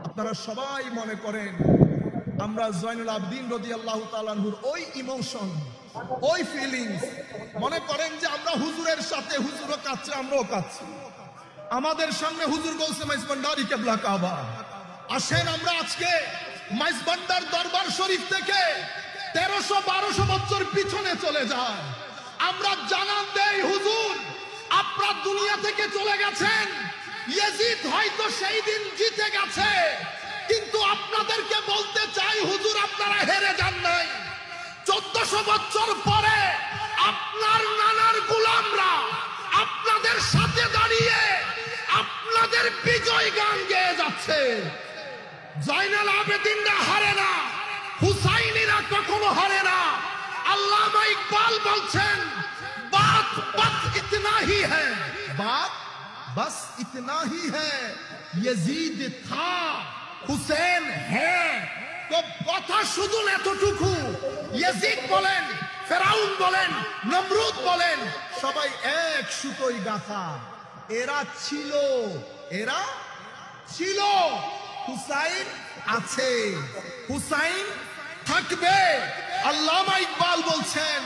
আপনারা সবাই মনে করেন আমরা জয়নুল আবেদিন রাদিয়াল্লাহু তাআলা আনহুর ওই ইমোশন, ওই ফিলিংস, মনে করেন যে আমরা হুজুরের সাথে, হুজুরও কাঁদছে আমরাও কাঁদছি। আমাদের সামনে হুজুর বলছে মাইজভান্ডারি কেবলা কাবা। আসেন আমরা আজকে মাইজভান্ডার দরবার শরীফ থেকে 1300-1200 বছর পিছনে চলে যায়। আমরা জানান দেই হুজুর আপনারা দুনিয়া থেকে চলে গেছেন, ইয়াজিদ হয়তো সেই দিন জিতে গেছে, কিন্তু আপনাদেরকে বলতে চাই হুজুর আপনারা হেরে যান নাই। 1400 বছর পরে আপনার নানার গোলামরা আপনাদের সাথে দাঁড়িয়ে আপনাদের বিজয় গান গেয়ে যাচ্ছে। জয়নুল আবেদিনরা হারে না, হুসাইনিরা কখনো হারে না। আল্লামা ইকবাল বলছেন বাত বাস ইতনা হি হ্যায়, বাত বাস ইতনা হি হ্যায়, ইয়াজিদ থা হুসেন হ্যায়। তো কথা শুধু এতটুকু, ইয়াজিদ বলেন, ফেরাউন বলেন, নমরুদ বলেন, সবাই এক সুতোয় গাঁথা। এরা ছিল, এরা ছিল, হুসাইন আছে, হুসাইন থাকবে। আল্লামা ইকবাল বলছেন